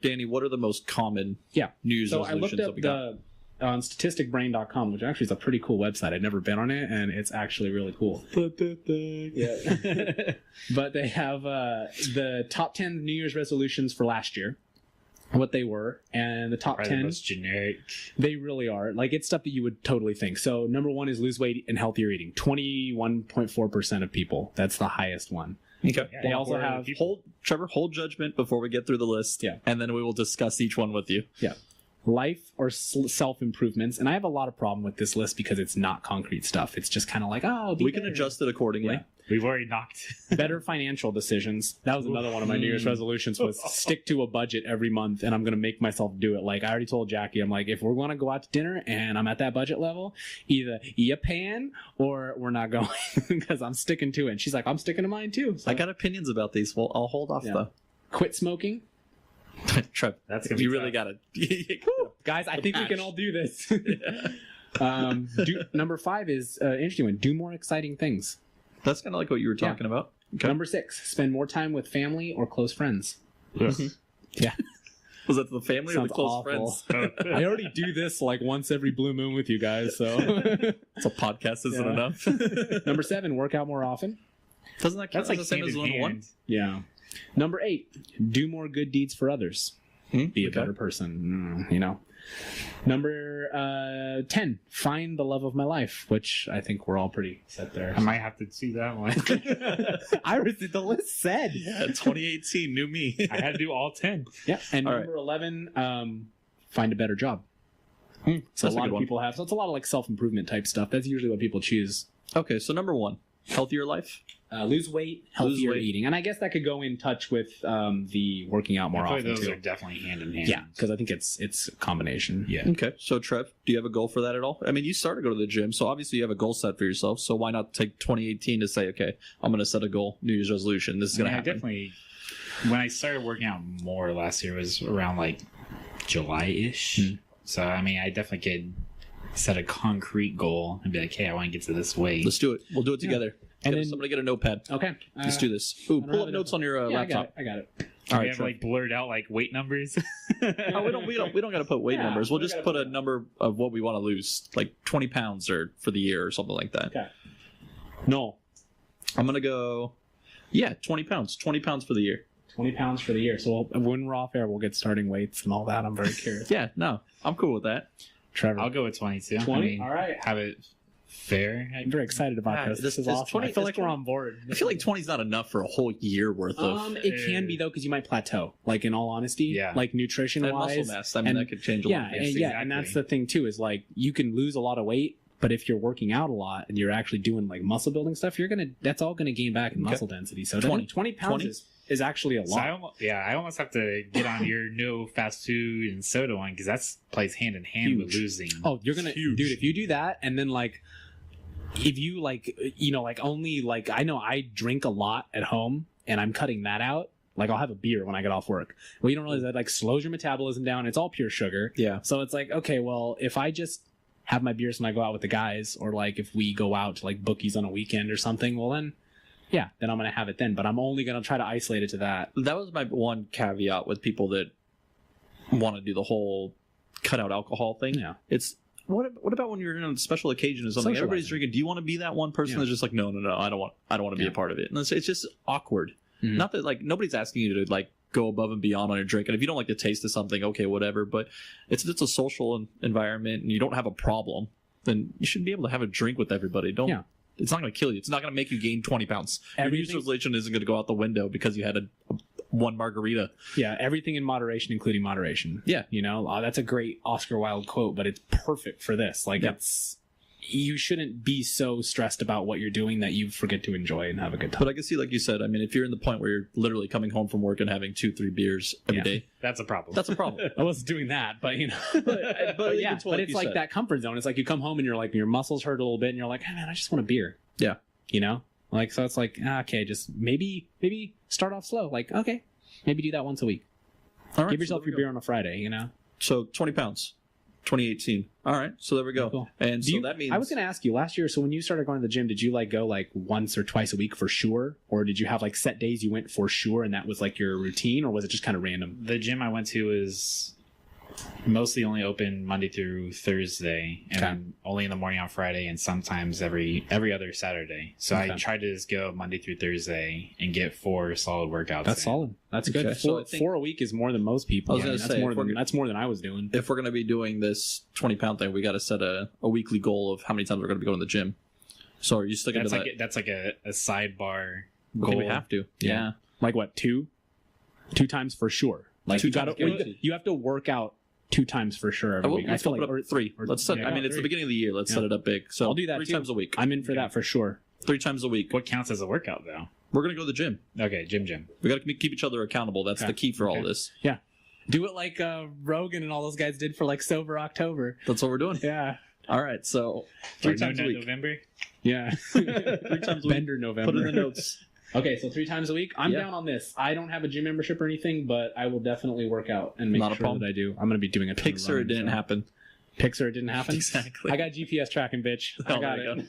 Speaker 1: Danny, what are the most common New Year's resolutions that we got?
Speaker 3: I looked up on statisticbrain.com, which actually is a pretty cool website. I'd never been on it, and it's actually really cool. Yeah. But they have the top 10 New Year's resolutions for last year, what they were, and the top 10.
Speaker 2: The most generic.
Speaker 3: They really are. Like, it's stuff that you would totally think. So, number 1 is lose weight and healthier eating. 21.4% of people. That's the highest one.
Speaker 1: Okay.
Speaker 3: They also have
Speaker 1: hold judgment before we get through the list.
Speaker 3: Yeah.
Speaker 1: And then we will discuss each one with you.
Speaker 3: Yeah. life or self improvements. And I have a lot of problem with this list because it's not concrete stuff. It's just kind of like, oh,
Speaker 1: we can adjust it accordingly.
Speaker 3: Yeah.
Speaker 2: We've already knocked.
Speaker 3: Better financial decisions. That was another one of my New Year's resolutions was stick to a budget every month, and I'm going to make myself do it. Like I already told Jackie, I'm like, if we're going to go out to dinner and I'm at that budget level, either you paying or we're not going because I'm sticking to it. And she's like, I'm sticking to mine too. So.
Speaker 1: I got opinions about these. Well, I'll hold off though.
Speaker 3: Quit smoking.
Speaker 1: Trev,
Speaker 2: that's gonna be
Speaker 1: really got to.
Speaker 3: Guys, I think we can all do this. Number 5 is interesting one. Do more exciting things.
Speaker 1: That's kind of like what you were talking about. Okay.
Speaker 3: Number 6, spend more time with family or close friends. Yeah.
Speaker 1: Was that the family or the close
Speaker 3: awful.
Speaker 1: friends?
Speaker 3: I already do this like once every blue moon with you guys, so.
Speaker 1: So podcast isn't enough.
Speaker 3: Number 7, work out more often.
Speaker 1: Doesn't that count?
Speaker 2: That's like
Speaker 1: the same as number 1?
Speaker 3: Yeah. Number 8, do more good deeds for others. Be a better person, you know. Number 10, find the love of my life, which I think we're all pretty set there.
Speaker 2: I might have to see that one.
Speaker 3: The list said.
Speaker 1: Yeah, 2018, new me.
Speaker 2: I had to do all 10.
Speaker 3: Yeah, and number 11, find a better job. So a lot of people have. So it's a lot of like self-improvement type stuff. That's usually what people choose.
Speaker 1: Okay, so number 1, healthier life.
Speaker 3: Lose weight, healthier eating, and I guess that could go in touch with the working out more often.
Speaker 2: Those
Speaker 3: too.
Speaker 2: are definitely hand in hand.
Speaker 3: Yeah, because I think it's a combination.
Speaker 2: Yeah.
Speaker 1: Okay, so Trev, do you have a goal for that at all? I mean, you started to go to the gym, so obviously you have a goal set for yourself. So why not take 2018 to say, okay, I'm going to set a goal, New Year's resolution. This is going to happen.
Speaker 2: Definitely. When I started working out more last year was around like July-ish. So I mean, I definitely could set a concrete goal and be like, hey, I want to get to this weight.
Speaker 1: Let's do it. We'll do it together.
Speaker 3: And then,
Speaker 1: somebody get a notepad.
Speaker 3: Okay.
Speaker 1: Let's do this. Ooh, pull up notes on your laptop.
Speaker 3: I got it.
Speaker 2: All right, have like blurred out like weight numbers.
Speaker 1: No, we don't got to put weight numbers. We'll just put a number of what we want to lose, like 20 pounds or for the year or something like that.
Speaker 3: Okay. No,
Speaker 1: I'm gonna go. 20 pounds. 20 pounds for the year.
Speaker 3: 20 pounds for the year. So when we're off air, we'll get starting weights and all that. I'm very curious.
Speaker 1: Yeah, no, I'm cool with that.
Speaker 3: Trevor,
Speaker 2: I'll go with 22.
Speaker 3: 20.
Speaker 2: I mean,
Speaker 3: all right.
Speaker 2: Have it fair.
Speaker 3: I'm very excited about this. This is awesome.
Speaker 1: 20,
Speaker 3: I feel like we're on board.
Speaker 1: I feel like 20 is not enough for a whole year worth of.
Speaker 3: It can be though, because you might plateau. Like in all honesty, like nutrition wise,
Speaker 1: muscle mass. I mean, that could change a lot.
Speaker 3: And that's the thing too. Is like you can lose a lot of weight, but if you're working out a lot and you're actually doing like muscle building stuff, that's all gonna gain back in muscle density. So 20 pounds is actually a lot.
Speaker 2: So I almost have to get on your no fast food and soda one because that plays hand in hand with losing.
Speaker 3: Oh, you're gonna, dude. If you do that, and then like, if you like, only like, I know I drink a lot at home, and I'm cutting that out. Like I'll have a beer when I get off work. Well, you don't realize that like slows your metabolism down. It's all pure sugar.
Speaker 1: Yeah.
Speaker 3: So it's like, okay, well, if I just have my beers when I go out with the guys, or like if we go out to like bookies on a weekend or something, well then I'm going to have it then, but I'm only going to try to isolate it to that.
Speaker 1: That was my one caveat with people that want to do the whole cut out alcohol thing.
Speaker 3: Yeah.
Speaker 1: It's what about when you're in a special occasion or something? Everybody's drinking. Do you want to be that one person that's just like, no, I don't want to be a part of it. And it's just awkward. Mm-hmm. Not that like nobody's asking you to like go above and beyond on your drink. And if you don't like the taste of something, okay, whatever. But it's a social environment and you don't have a problem, then you should be able to have a drink with everybody. It's not going to kill you. It's not going to make you gain 20 pounds. Your New Year's resolution isn't going to go out the window because you had a one margarita.
Speaker 3: Yeah, everything in moderation, including moderation.
Speaker 1: Yeah.
Speaker 3: That's a great Oscar Wilde quote, but it's perfect for this. Like, you shouldn't be so stressed about what you're doing that you forget to enjoy and have a good time.
Speaker 1: But I can see, like you said, I mean, if you're in the point where you're literally coming home from work and having 2-3 beers every day,
Speaker 2: that's a problem.
Speaker 1: That's a problem.
Speaker 3: I wasn't doing that, but but it's like that comfort zone. It's like you come home and you're like, your muscles hurt a little bit and you're like, hey man, I just want a beer.
Speaker 1: Yeah.
Speaker 3: Like, so it's like, okay, just maybe start off slow. Like, okay, maybe do that once a week. All right, give yourself your beer on a Friday,
Speaker 1: So 20 pounds. 2018. All right, so there we go.
Speaker 3: Cool.
Speaker 1: And so that means
Speaker 3: I was going to ask you last year. So when you started going to the gym, did you like go like once or twice a week for sure, or did you have like set days you went for sure, and that was like your routine, or was it just kind of random?
Speaker 2: The gym I went to is mostly only open Monday through Thursday, and then only in the morning on Friday, and sometimes every other Saturday. So I tried to just go Monday through Thursday and get 4 solid workauts.
Speaker 3: That's solid. That's good. Four a week is more than most people.
Speaker 1: I was going to say
Speaker 3: that's more than I was doing.
Speaker 1: If we're going to be doing this 20-pound thing, we got to set a weekly goal of how many times we're going to be going to the gym. So are you sticking to that?
Speaker 2: That's like a sidebar goal.
Speaker 1: We have to. Yeah.
Speaker 3: Like what? 2 times for sure. Like you have to work out 2 times for sure every week.
Speaker 1: Let's open up 3. Let's set.
Speaker 3: yeah,
Speaker 1: it's the beginning of the year. Let's set it up big. So
Speaker 3: I'll do that
Speaker 1: 3
Speaker 3: too.
Speaker 1: times a week.
Speaker 3: I'm in for that for sure.
Speaker 1: 3 times a week.
Speaker 2: What counts as a workout, though?
Speaker 1: We're gonna go to the gym.
Speaker 2: Okay, gym.
Speaker 1: We got to keep each other accountable. That's the key for all this.
Speaker 3: Yeah. Do it like Rogan and all those guys did for like Sober October.
Speaker 1: That's what we're doing.
Speaker 3: Yeah.
Speaker 1: All right. So 3 times a week.
Speaker 2: November.
Speaker 3: Yeah.
Speaker 1: 3 times a week.
Speaker 3: Bender November.
Speaker 1: Put it in the notes.
Speaker 3: Okay, so 3 times a week. I'm down on this. I don't have a gym membership or anything, but I will definitely work out and make sure that I do. I'm going to be doing a ton of
Speaker 1: Pixar, it didn't happen.
Speaker 3: Pixar, it didn't happen?
Speaker 1: Exactly.
Speaker 3: I got GPS tracking, bitch. I got it.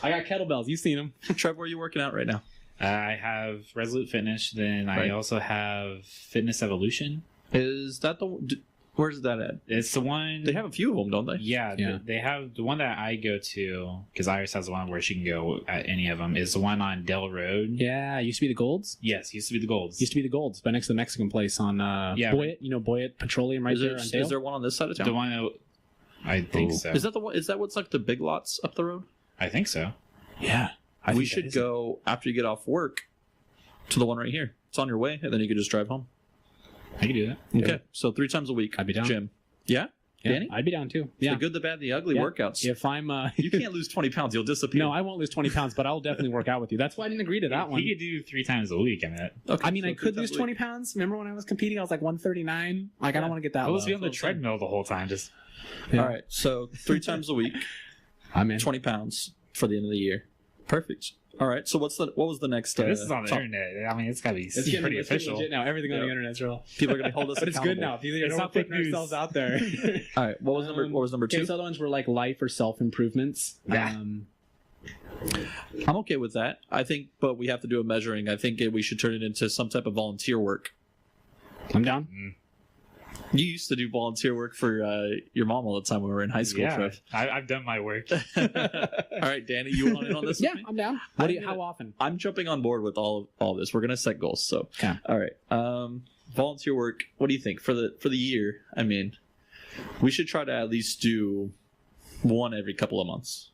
Speaker 3: I got kettlebells. You've seen them.
Speaker 1: Trev, where are you working out right now?
Speaker 2: I have Resolute Fitness. Then I also have Fitness Evolution.
Speaker 1: Is that the... Where's that at?
Speaker 2: It's the one...
Speaker 1: They have a few of them, don't they?
Speaker 2: Yeah. They have the one that I go to, because Iris has the one where she can go at any of them, is the one on Dell Road.
Speaker 3: Yeah, used to be the Golds.
Speaker 2: Yes, used to be the Golds.
Speaker 3: Used to be the Golds, but next to the Mexican place on Boyett. You know Boyett Petroleum right there on Dale?
Speaker 1: Is there one on this side of town?
Speaker 2: The one that... I think so.
Speaker 1: Is that the one? Is that what's like the Big Lots up the road?
Speaker 2: I think so.
Speaker 3: Yeah.
Speaker 1: We should go after you get off work to the one right here. It's on your way, and then you could just drive home.
Speaker 2: I can do that.
Speaker 1: Okay, so 3 times a week.
Speaker 3: I'd be down.
Speaker 1: Gym. Yeah? Danny?
Speaker 3: I'd be down too.
Speaker 1: The good, the bad, the ugly workouts.
Speaker 3: If I'm...
Speaker 1: You can't lose 20 pounds. You'll disappear.
Speaker 3: No, I won't lose 20 pounds, but I'll definitely work out with you. That's why I didn't agree to that one.
Speaker 2: He could do 3 times a week.
Speaker 1: Okay,
Speaker 3: I could lose 20 pounds. Remember when I was competing, I was like 139? Like, I don't want to get that
Speaker 2: I was
Speaker 3: low.
Speaker 2: on the treadmill the whole time. Just
Speaker 1: All right, so 3 times a week,
Speaker 3: I'm in.
Speaker 1: 20 pounds for the end of the year. Perfect. All right, so what was the next...
Speaker 2: this is on the internet. I mean, it's got to be pretty official.
Speaker 3: Legit now. Everything on the internet's real.
Speaker 1: People are going to hold us
Speaker 3: But it's good now. It's not putting ourselves out there.
Speaker 1: All right, what was number 2?
Speaker 3: Okay, so other ones were like life or self-improvements.
Speaker 2: Yeah.
Speaker 1: I'm okay with that. I think, but we have to do a measuring. I think we should turn it into some type of volunteer work.
Speaker 3: I'm down.
Speaker 1: You used to do volunteer work for your mom all the time when we were in high school, Trev.
Speaker 2: I've done my work.
Speaker 1: All right, Danny, you want in on this?
Speaker 3: Yeah,
Speaker 1: with me?
Speaker 3: I'm down. How often?
Speaker 1: I'm jumping on board with all this. We're gonna set goals. So,
Speaker 3: okay.
Speaker 1: All right. Volunteer work. What do you think for the year? I mean, we should try to at least do one every couple of months.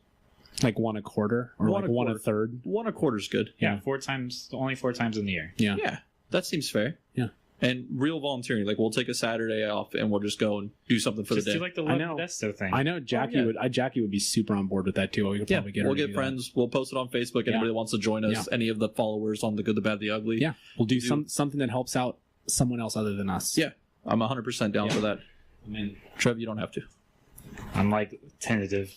Speaker 3: Like one a quarter, or one a third.
Speaker 1: One a quarter's good.
Speaker 2: Yeah, 4 times. Only 4 times in the year.
Speaker 1: Yeah, that seems fair.
Speaker 3: Yeah.
Speaker 1: And real volunteering, like we'll take a Saturday off and we'll just go and do something for
Speaker 2: Just
Speaker 1: the day.
Speaker 2: do like the Love Modesto thing.
Speaker 3: I know Jackie would be super on board with that too. We could probably get her
Speaker 1: we'll
Speaker 3: to
Speaker 1: get
Speaker 3: do
Speaker 1: friends. We'll post it on Facebook. Anybody that wants to join us, any of the followers on the Good, the Bad, the Ugly.
Speaker 3: Yeah, we'll do something that helps out someone else other than us.
Speaker 1: Yeah, I'm 100% down for that.
Speaker 2: I mean,
Speaker 1: Trev, you don't have to.
Speaker 2: I'm like tentative.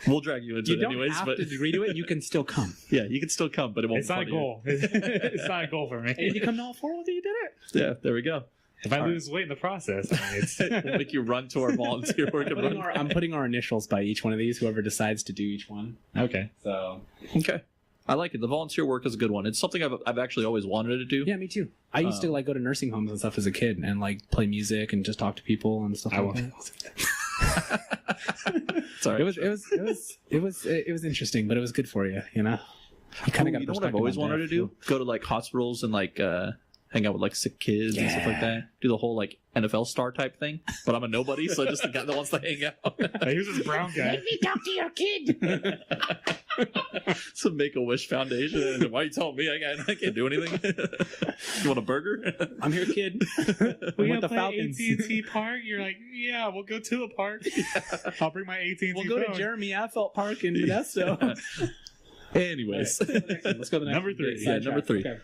Speaker 1: We'll drag you into it anyways.
Speaker 3: You don't
Speaker 1: but
Speaker 3: have to agree to it. You can still come.
Speaker 1: Yeah, you can still come, but it won't.
Speaker 2: It's not a goal. It's not a goal for me.
Speaker 3: And if you come to all 4 with you, you did it.
Speaker 1: Yeah, there we go.
Speaker 2: If I lose weight in the process, I mean, it's
Speaker 1: we'll make you run to our volunteer work.
Speaker 3: I'm putting our initials by each one of these. Whoever decides to do each one.
Speaker 2: Okay.
Speaker 3: So
Speaker 1: okay, I like it. The volunteer work is a good one. It's something I've actually always wanted to do.
Speaker 3: Yeah, me too. I used to like go to nursing homes and stuff as a kid and like play music and just talk to people and stuff like that.
Speaker 1: Sorry,
Speaker 3: it was interesting, but it was good for you, you know. You kind of got.
Speaker 1: You know what I've always wanted to do? Go to like hospitals and like hang out with like sick kids and stuff like that. Do the whole like NFL star type thing. But I'm a nobody, so just the guy that wants to hang out.
Speaker 2: Here's this brown guy.
Speaker 3: Let me talk to your kid.
Speaker 1: It's a Make-A-Wish Foundation. Why are you telling me I can't do anything? You want a burger?
Speaker 3: I'm here, kid.
Speaker 2: We
Speaker 3: want
Speaker 2: the Falcons. AT&T Park. You're like, yeah, we'll go to the park. Yeah. I'll bring my AT&T.
Speaker 3: We'll go to Jeremy Affelt Park in Modesto.
Speaker 1: Anyways,
Speaker 3: let's go to the next
Speaker 2: number 3.
Speaker 1: Yeah, number 3.
Speaker 3: Okay.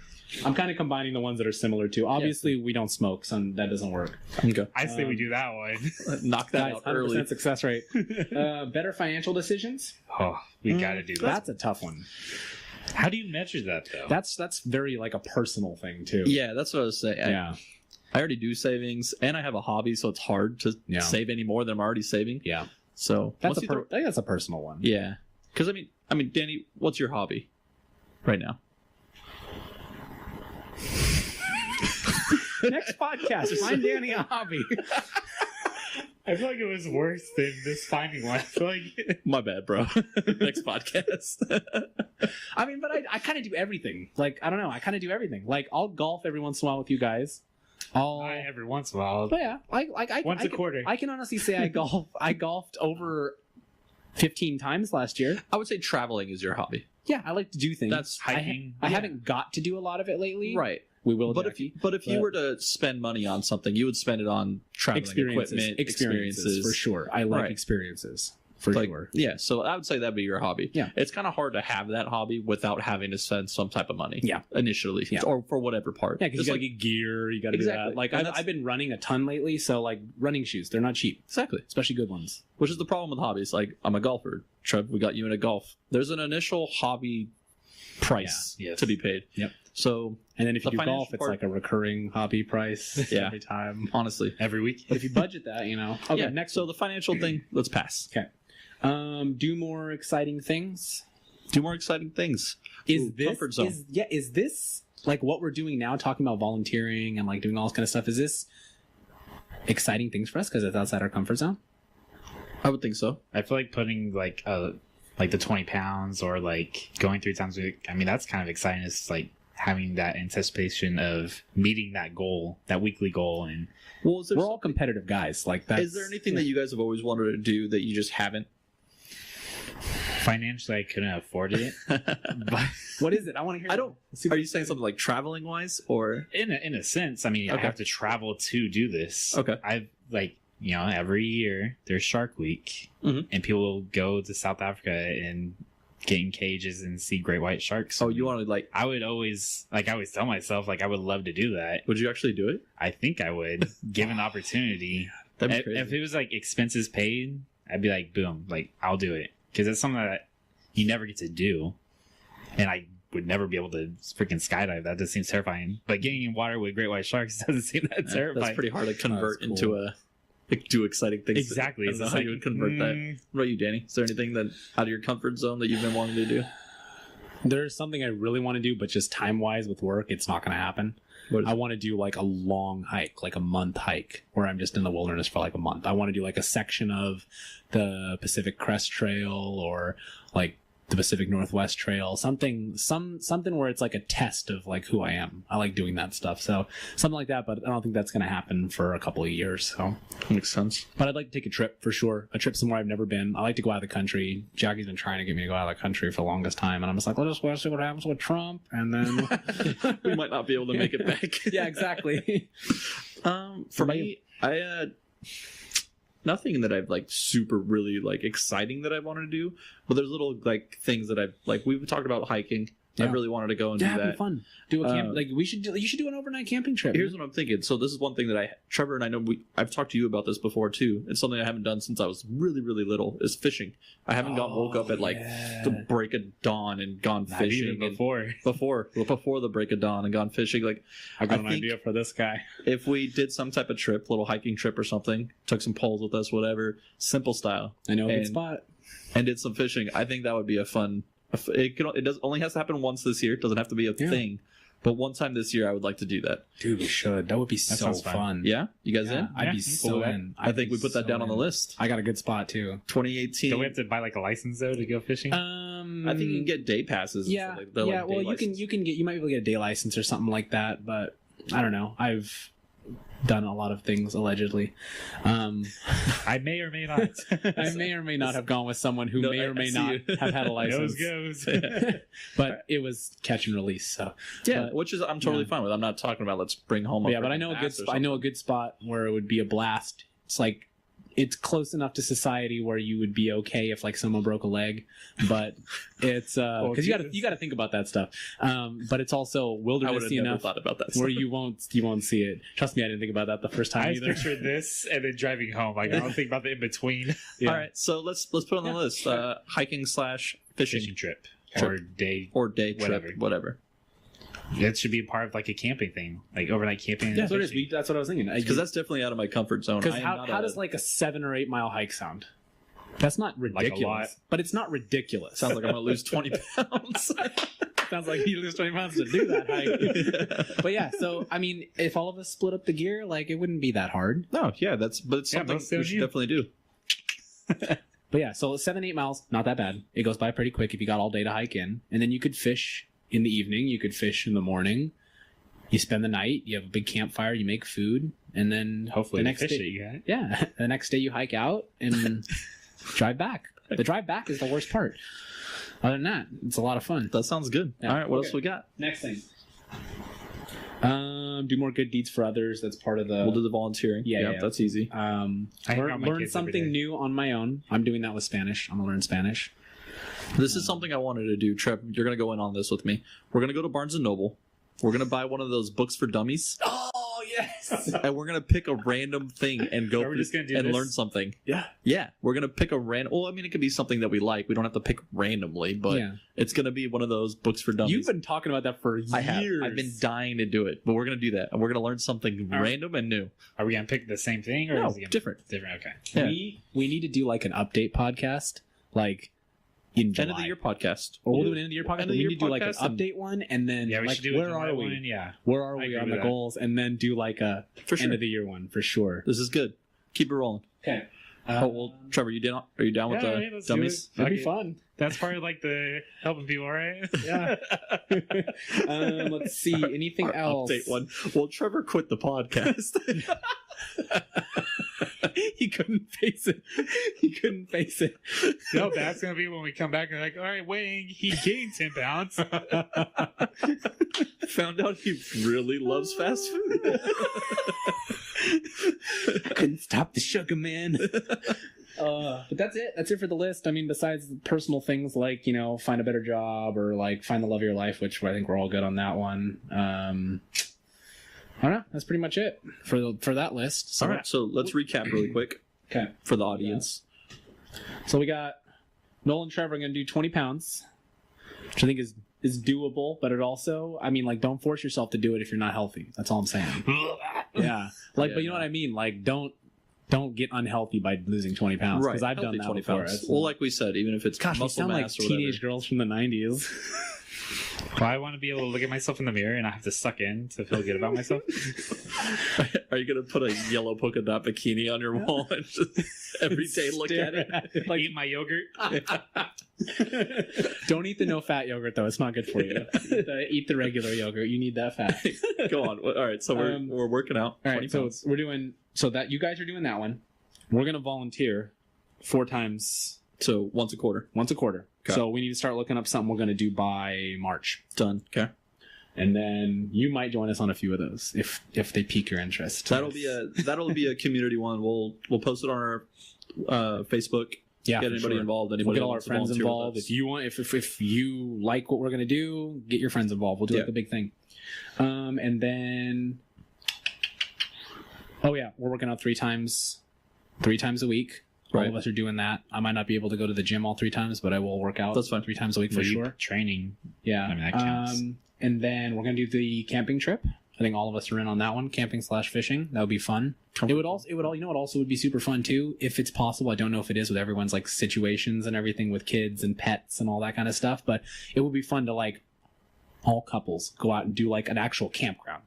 Speaker 3: I'm kind of combining the ones that are similar to. Obviously, we don't smoke, so that doesn't work.
Speaker 1: Okay.
Speaker 2: I say we do that one.
Speaker 1: Knock that out
Speaker 3: 100%
Speaker 1: early.
Speaker 3: Success rate. Better financial decisions.
Speaker 2: Oh, we got to do that.
Speaker 3: That's a tough one.
Speaker 2: How do you measure that though?
Speaker 3: That's very like a personal thing too.
Speaker 1: Yeah, that's what I was saying.
Speaker 3: Yeah.
Speaker 1: I already do savings, and I have a hobby, so it's hard to save any more than I'm already saving.
Speaker 3: Yeah.
Speaker 1: So
Speaker 3: I think that's a personal one.
Speaker 1: Yeah. Because I mean, Danny, what's your hobby right now?
Speaker 3: Next podcast, find Danny a hobby.
Speaker 2: I feel like it was worse than this finding one. I feel like
Speaker 1: my bad, bro. Next podcast.
Speaker 3: I mean, but I kind of do everything. Like, I don't know. I kind of do everything. Like, I'll golf every once in a while with you guys.
Speaker 2: Every once in a while.
Speaker 3: But yeah,
Speaker 2: once a quarter.
Speaker 3: I can honestly say I golfed over 15 times last year.
Speaker 1: I would say traveling is your hobby.
Speaker 3: Yeah, I like to do things.
Speaker 1: That's
Speaker 2: hiking.
Speaker 3: I haven't got to do a lot of it lately.
Speaker 1: Right.
Speaker 3: We will.
Speaker 1: But
Speaker 3: Jackie,
Speaker 1: if you were to spend money on something, you would spend it on traveling equipment,
Speaker 3: experiences for sure. I like experiences. For sure.
Speaker 1: Yeah, so I would say that'd be your hobby.
Speaker 3: Yeah.
Speaker 1: It's kind of hard to have that hobby without having to spend some type of money.
Speaker 3: Yeah.
Speaker 1: Initially. Yeah. Or for whatever part.
Speaker 3: Yeah, because you got to get gear, you got to do that. Like, I've been running a ton lately, so, like, running shoes, they're not cheap.
Speaker 1: Exactly.
Speaker 3: Especially good ones.
Speaker 1: Which is the problem with hobbies. Like, I'm a golfer. Trev, we got you into golf. There's an initial hobby price to be paid.
Speaker 3: Yep.
Speaker 1: So,
Speaker 3: and then if you do golf, it's like a recurring hobby price every time.
Speaker 1: Honestly.
Speaker 2: Every week.
Speaker 3: If you budget that, you know. Okay, next.
Speaker 1: So the financial thing, let's pass.
Speaker 3: Okay. Do more exciting things.
Speaker 1: Do more exciting things.
Speaker 3: Is this like what we're doing now, talking about volunteering and like doing all this kind of stuff? Is this exciting things for us because it's outside our comfort zone?
Speaker 1: I would think so.
Speaker 2: I feel like putting like the 20 pounds or like going 3 times a week. I mean, that's kind of exciting. It's like having that anticipation of meeting that goal, that weekly goal. And
Speaker 3: we're all competitive guys. Like that.
Speaker 1: Is there anything that you guys have always wanted to do that you just haven't?
Speaker 2: Financially, I couldn't afford it.
Speaker 3: But what is it? I want to hear.
Speaker 1: Are you saying something like traveling wise, or
Speaker 2: in a sense? I mean, I have to travel to do this.
Speaker 1: Okay.
Speaker 2: I've every year there's Shark Week, and people will go to South Africa and get in cages and see great white sharks.
Speaker 1: Oh, you want to
Speaker 2: I would always I always tell myself I would love to do that.
Speaker 1: Would you actually do it?
Speaker 2: I think I would, given opportunity.
Speaker 1: That'd be crazy.
Speaker 2: If it was like expenses paid, I'd be like, boom, like I'll do it. Because it's something that you never get to do. And I would never be able to freaking skydive. That just seems terrifying. But getting in water with great white sharks doesn't seem that terrifying.
Speaker 1: That's pretty hard to convert into do exciting things.
Speaker 2: Exactly.
Speaker 1: I don't know how you would convert that. What about you, Danny? Is there anything that out of your comfort zone that you've been wanting to do?
Speaker 3: There's something I really want to do, but just time-wise with work, it's not going to happen. I want to do like a long hike, like a month hike, where I'm just in the wilderness for like a month. I want to do like a section of the Pacific Crest Trail or like the Pacific Northwest Trail, something where it's like a test of like who I am. I like doing that stuff. So something like that, but I don't think that's going to happen for a couple of years. So
Speaker 1: makes sense.
Speaker 3: But I'd like to take a trip for sure. A trip somewhere I've never been. I like to go out of the country. Jackie's been trying to get me to go out of the country for the longest time. And I'm just like, let's see what happens with Trump. And then
Speaker 1: we might not be able to make it back.
Speaker 3: Yeah, exactly.
Speaker 1: For me, nothing that I've like super really like exciting that I wanted to do, but there's little like things that I've like we've talked about hiking. Yeah. I really wanted to go and do that.
Speaker 3: It'd be fun. Do a camp. You should do an overnight camping trip.
Speaker 1: Here's what I'm thinking. So this is one thing that Trevor and I know I've talked to you about this before too. It's something I haven't done since I was really, really little. Is fishing. I haven't woke up at like the break of dawn and gone fishing.
Speaker 2: Before
Speaker 1: the break of dawn and gone fishing. Like
Speaker 3: I got an idea for this guy.
Speaker 1: If we did some type of trip, little hiking trip or something, took some poles with us, whatever, simple style.
Speaker 3: I know a good spot.
Speaker 1: And did some fishing. I think that would be a fun. It only has to happen once this year. It doesn't have to be a thing. But one time this year, I would like to do that.
Speaker 3: Dude, we should. That would be so fun.
Speaker 1: Yeah? You guys in?
Speaker 3: I'd be so in.
Speaker 1: I think we put that down on the list.
Speaker 3: I got a good spot, too.
Speaker 1: 2018.
Speaker 2: Do we have to buy like a license, though, to go fishing?
Speaker 1: I think you can get day passes.
Speaker 3: Yeah. Well, you might be able to get a day license or something like that. But I don't know. I've done a lot of things allegedly.
Speaker 2: I may or may not.
Speaker 3: I may or may not have gone with someone who may or may not have had a license.
Speaker 2: Goes.
Speaker 3: But it was catch and release. So
Speaker 1: which is I'm totally fine with. I'm not talking about let's bring home.
Speaker 3: But I know a good spot where it would be a blast. It's like it's close enough to society where you would be okay if like someone broke a leg, but it's because you got to think about that stuff. But it's also wildernessy enough
Speaker 1: thought about that
Speaker 3: where you won't see it. Trust me, I didn't think about that the first time either.
Speaker 2: I pictured this and then driving home. Like I don't think about the in between.
Speaker 1: Yeah. All right, so let's put on the list hiking / fishing
Speaker 2: trip or day
Speaker 1: trip, whatever.
Speaker 2: That should be a part of like a camping thing, like overnight camping.
Speaker 3: That's what it is. That's what I was thinking.
Speaker 1: Because that's definitely out of my comfort zone.
Speaker 3: Because how does like a 7 or 8 mile hike sound? That's not ridiculous, like a lot. But it's not ridiculous.
Speaker 1: Sounds like I'm gonna lose 20 pounds.
Speaker 3: Sounds like you lose 20 pounds to do that hike. But yeah, so I mean, if all of us split up the gear, like it wouldn't be that hard.
Speaker 1: No, yeah, but it's something we should definitely do.
Speaker 3: But yeah, so 7, 8 miles, not that bad. It goes by pretty quick if you got all day to hike in, and then you could fish in the evening. You could fish in the morning. You spend the night. You have a big campfire. You make food, and then
Speaker 2: hopefully
Speaker 3: the next
Speaker 2: day,
Speaker 3: you got it. Yeah, the next day you hike out and drive back. The drive back is the worst part. Other than that, it's a lot of fun.
Speaker 1: That sounds good. Yeah. All right, what else we got?
Speaker 3: Next thing. Do more good deeds for others. That's part of the.
Speaker 1: We'll do the volunteering.
Speaker 3: Yeah.
Speaker 1: That's easy.
Speaker 3: Learn something new on my own. I'm doing that with Spanish. I'm gonna learn Spanish.
Speaker 1: This is something I wanted to do, Trev. You're gonna go in on this with me. We're gonna go to Barnes and Noble. We're gonna buy one of those books for dummies.
Speaker 3: Oh yes.
Speaker 1: And we're gonna pick a random thing and go
Speaker 2: Are we just gonna do
Speaker 1: and
Speaker 2: this?
Speaker 1: learn something.
Speaker 3: Yeah.
Speaker 1: Yeah, we're gonna pick a random. Well, I mean, it could be something that we like. We don't have to pick randomly, but
Speaker 3: Yeah.
Speaker 1: it's gonna be one of those books for dummies.
Speaker 3: You've been talking about that for years.
Speaker 1: I have. I've been dying to do it, but we're gonna do that, and we're gonna learn something
Speaker 2: All right.
Speaker 1: random and new.
Speaker 2: Are we gonna pick the same thing or
Speaker 1: No,
Speaker 2: is it gonna
Speaker 1: different.
Speaker 2: be different? Okay.
Speaker 1: Yeah.
Speaker 3: We need to do like an update podcast, like in July.
Speaker 1: End of the year podcast.
Speaker 3: Or we'll do an end of the year podcast.
Speaker 1: End of
Speaker 3: But
Speaker 1: the
Speaker 3: we
Speaker 1: year
Speaker 3: need to do like an
Speaker 1: podcast and-
Speaker 3: update one, and then
Speaker 2: Yeah, we
Speaker 3: like
Speaker 2: should do
Speaker 3: where
Speaker 2: a
Speaker 3: are
Speaker 2: July
Speaker 3: we?
Speaker 2: one. Yeah.
Speaker 3: Where are
Speaker 2: I
Speaker 3: we
Speaker 2: agree
Speaker 3: on
Speaker 2: with
Speaker 3: the
Speaker 2: that.
Speaker 3: goals, and then do like a
Speaker 1: For sure.
Speaker 3: end of the year one for sure.
Speaker 1: This is good. Keep it rolling.
Speaker 3: Okay.
Speaker 1: Oh well, Trevor, you down? Are you down with the
Speaker 2: let's do
Speaker 1: dummies?
Speaker 2: it.
Speaker 3: It'll be
Speaker 2: Okay.
Speaker 3: fun.
Speaker 2: That's part of like the helping people, right?
Speaker 3: Yeah. Let's see. Anything
Speaker 1: Our
Speaker 3: else?
Speaker 1: Update one. Well, Trevor quit the podcast.
Speaker 3: He couldn't face it. He couldn't face it.
Speaker 2: No, that's gonna be when we come back and like, all right, weighing, he gained 10 pounds.
Speaker 1: Found out he really loves fast food.
Speaker 3: Couldn't stop the sugar, man. But that's it. That's it for the list. I mean, besides personal things like, you know, find a better job or like find the love of your life, which I think we're all good on that one. I don't know. That's pretty much it for that list. So,
Speaker 1: All right, so let's recap really quick
Speaker 3: Okay.
Speaker 1: for the audience.
Speaker 3: So we got Nolan and Trevor are going to do 20 pounds, which I think is doable, but it also, I mean, like, don't force yourself to do it if you're not healthy. That's all I'm saying. Yeah. Like,
Speaker 1: Yeah,
Speaker 3: but you know what I mean? Like, don't get unhealthy by losing 20 pounds. Because I've done
Speaker 1: Healthy
Speaker 3: that before.
Speaker 1: Well, like we said, even if it's
Speaker 3: Gosh, we
Speaker 1: muscle
Speaker 3: sound like
Speaker 1: mass or whatever.
Speaker 3: teenage girls from the 90s.
Speaker 2: Well, I want to be able to look at myself in the mirror and I have to suck in to feel good about myself.
Speaker 1: Are you gonna put a yellow polka dot bikini on your wall and just every day look at it?
Speaker 3: Like,
Speaker 2: Eat my yogurt.
Speaker 3: don't eat the no fat yogurt though. It's not good for you. Eat the regular yogurt. You need that fat.
Speaker 1: Go on. All right, so we're working out.
Speaker 3: All
Speaker 1: 20
Speaker 3: right, so
Speaker 1: pounds.
Speaker 3: we're doing so that you guys are doing that one. We're gonna volunteer 4 times
Speaker 1: So once a quarter.
Speaker 3: once a quarter.
Speaker 1: Okay.
Speaker 3: So we need to start looking up something we're gonna do by March,
Speaker 1: Done. Okay.
Speaker 3: and then you might join us on a few of those if they pique your interest.
Speaker 1: That'll be a community one. We'll post it on our Facebook.
Speaker 3: yeah.
Speaker 1: Get
Speaker 3: for
Speaker 1: anybody
Speaker 3: sure.
Speaker 1: involved. Anybody
Speaker 3: We'll get
Speaker 1: that
Speaker 3: all our
Speaker 1: wants to
Speaker 3: friends
Speaker 1: volunteer with
Speaker 3: involved.
Speaker 1: us.
Speaker 3: If you want, if you like what we're gonna do, get your friends involved. We'll do
Speaker 1: Yeah.
Speaker 3: like a big thing. And then, oh yeah, we're working out 3 times a week. All
Speaker 1: Right.
Speaker 3: of us are doing that. I might not be able to go to the gym all 3 times, but I will work out.
Speaker 1: That's fine.
Speaker 3: 3 times a week for
Speaker 2: Maybe
Speaker 3: sure.
Speaker 2: Training.
Speaker 3: Yeah.
Speaker 2: I mean, that counts.
Speaker 3: And then we're gonna do the camping trip. I think all of us are in on that one. Camping/fishing. That would be fun. It would also, you know what also would be super fun too, if it's possible. I don't know if it is with everyone's like situations and everything with kids and pets and all that kind of stuff, but it would be fun to like all couples go out and do like an actual campground.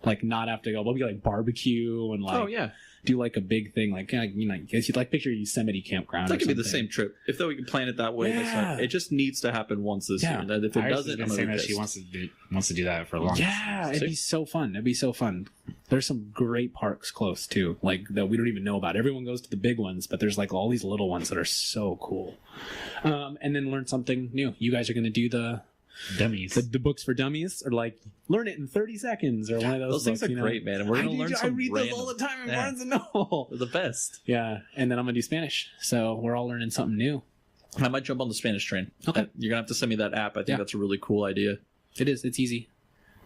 Speaker 3: Like not have to go, maybe like barbecue and like
Speaker 1: Oh yeah,
Speaker 3: do like a big thing, like, you know, I guess you'd like picture a Yosemite campground.
Speaker 1: that
Speaker 3: or
Speaker 1: could be the
Speaker 3: something.
Speaker 1: same trip. If we can plan it that way, that's
Speaker 3: Yeah.
Speaker 1: fine. It just needs to happen once this
Speaker 3: Yeah.
Speaker 1: year. And if it
Speaker 2: Iris has
Speaker 1: doesn't,
Speaker 2: been
Speaker 1: I'm gonna
Speaker 2: saying
Speaker 1: be
Speaker 2: that she
Speaker 1: pissed.
Speaker 2: wants to do that for a long time.
Speaker 3: Yeah, it'd be so fun. It'd be so fun. There's some great parks close too, like that we don't even know about. Everyone goes to the big ones, but there's like all these little ones that are so cool. And then learn something new. You guys are going to do the
Speaker 2: Dummies.
Speaker 3: books for dummies, or like learn it in 30 seconds, or one of those.
Speaker 1: Those things
Speaker 3: books,
Speaker 1: are
Speaker 3: you know?
Speaker 1: great, man. And we're gonna learn
Speaker 3: I
Speaker 1: some
Speaker 3: read
Speaker 1: random.
Speaker 3: those all the time in
Speaker 1: Yeah.
Speaker 3: Barnes and Noble.
Speaker 1: They're the best.
Speaker 3: Yeah, and then I'm gonna do Spanish, so we're all learning something new.
Speaker 1: I might jump on the Spanish train.
Speaker 3: Okay.
Speaker 1: You're gonna have to send me that app. I think
Speaker 3: Yeah.
Speaker 1: that's a really cool idea.
Speaker 3: It is. It's easy.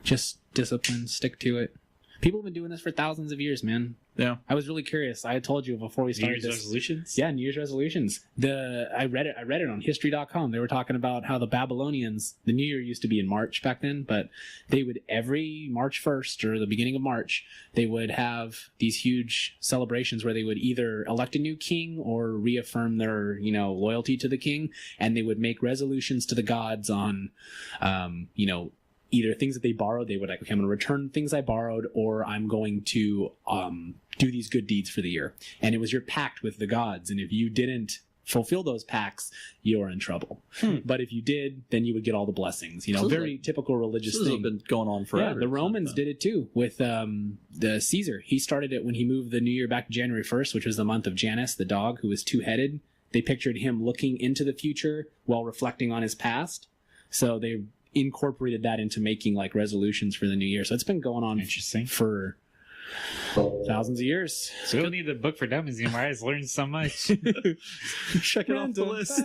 Speaker 3: Just discipline. Stick to it. People have been doing this for thousands of years, man.
Speaker 1: Yeah.
Speaker 3: I was really curious. I had told you before we
Speaker 2: New
Speaker 3: started
Speaker 2: Year's
Speaker 3: this.
Speaker 2: resolutions?
Speaker 3: Yeah, New Year's resolutions. I read it on history.com. They were talking about how the Babylonians, the New Year used to be in March back then, but they would every March 1st or the beginning of March, they would have these huge celebrations where they would either elect a new king or reaffirm their, you know, loyalty to the king, and they would make resolutions to the gods on you know, either things that they borrowed, they would like, okay, I'm going to return things I borrowed, or I'm going to do these good deeds for the year. And it was your pact with the gods. And if you didn't fulfill those pacts, you're in trouble. But if you did, then you would get all the blessings. You know,
Speaker 1: So this is
Speaker 3: very typical religious
Speaker 1: This has
Speaker 3: thing.
Speaker 1: been going on forever.
Speaker 3: Yeah, the Romans did it too with the Caesar. He started it when he moved the New Year back to January 1st, which was the month of Janus, the dog who was 2-headed. They pictured him looking into the future while reflecting on his past. So they incorporated that into making like resolutions for the new year. So it's been going on
Speaker 2: Interesting.
Speaker 3: for thousands of years.
Speaker 2: So we don't need the book for dummies anymore. I just learned so much.
Speaker 1: Check it off the list.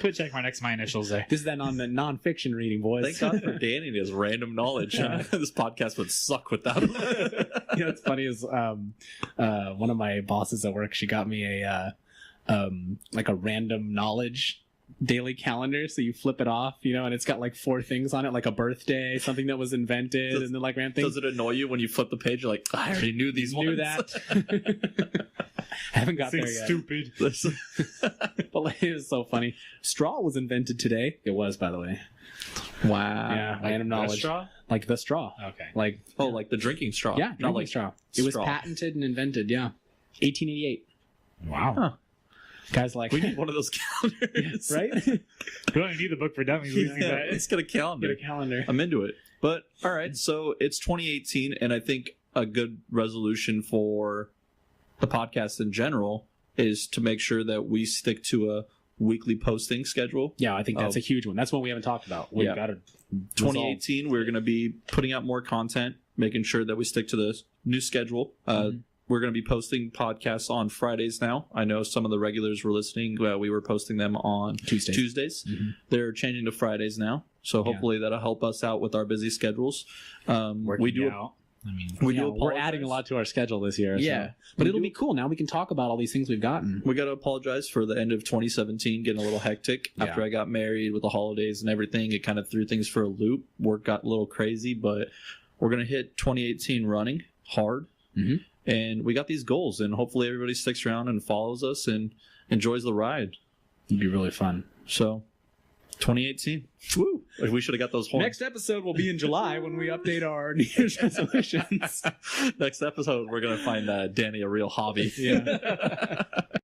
Speaker 2: Put check mark next to my initials there.
Speaker 3: This is that non-fiction reading, boys.
Speaker 1: Thank God for Danny and his random knowledge. This podcast would suck without him.
Speaker 3: You know what's funny is one of my bosses at work, she got me a like a random knowledge daily calendar. So you flip it off, you know, and it's got like 4 things on it, like a birthday, something that was invented, and then like random things.
Speaker 1: Does it annoy you when you flip the page? You're like, I already knew these ones.
Speaker 3: That. I haven't got there yet.
Speaker 2: Stupid.
Speaker 3: But like, it was so funny. Straw was invented today. It was, by the way.
Speaker 1: Wow.
Speaker 3: Yeah, random knowledge.
Speaker 2: Straw?
Speaker 3: Like the straw.
Speaker 2: Okay.
Speaker 3: Like
Speaker 1: Like the drinking straw.
Speaker 3: yeah,
Speaker 1: Not
Speaker 3: drinking
Speaker 1: like
Speaker 3: straw. It was
Speaker 1: straw.
Speaker 3: patented and invented. Yeah, 1888.
Speaker 2: Wow.
Speaker 1: Huh.
Speaker 3: Guys, like
Speaker 1: We need one of those calendars.
Speaker 3: right?
Speaker 2: We don't need the book for dummies. We need that.
Speaker 1: Let's get a calendar.
Speaker 3: Get a calendar.
Speaker 1: I'm into it. But all right, so it's 2018, and I think a good resolution for the podcast in general is to make sure that we stick to a weekly posting schedule.
Speaker 3: Yeah, I think that's a huge one. That's one we haven't talked about. We've got to
Speaker 1: 2018, we're going to be putting out more content, making sure that we stick to the new schedule. We're going to be posting podcasts on Fridays now. I know some of the regulars were listening. We were posting them on Tuesdays.
Speaker 3: Mm-hmm.
Speaker 1: They're changing to Fridays now. So hopefully that'll help us out with our busy schedules. We do.
Speaker 2: out. I mean,
Speaker 3: we're adding a lot to our schedule this year.
Speaker 1: Yeah.
Speaker 3: So. But it'll be cool. Now we can talk about all these things we've gotten.
Speaker 1: We got to apologize for the end of 2017 getting a little hectic. After I got married with the holidays and everything, it kind of threw things for a loop. Work got a little crazy, but we're going to hit 2018 running hard.
Speaker 3: Mm-hmm.
Speaker 1: And we got these goals, and hopefully everybody sticks around and follows us and enjoys the ride.
Speaker 3: It'd be really fun.
Speaker 1: So, 2018. Woo! We should have got those horns.
Speaker 3: Next episode will be in July when we update our New Year's resolutions.
Speaker 1: Next episode, we're going to find Danny a real hobby.
Speaker 3: Yeah.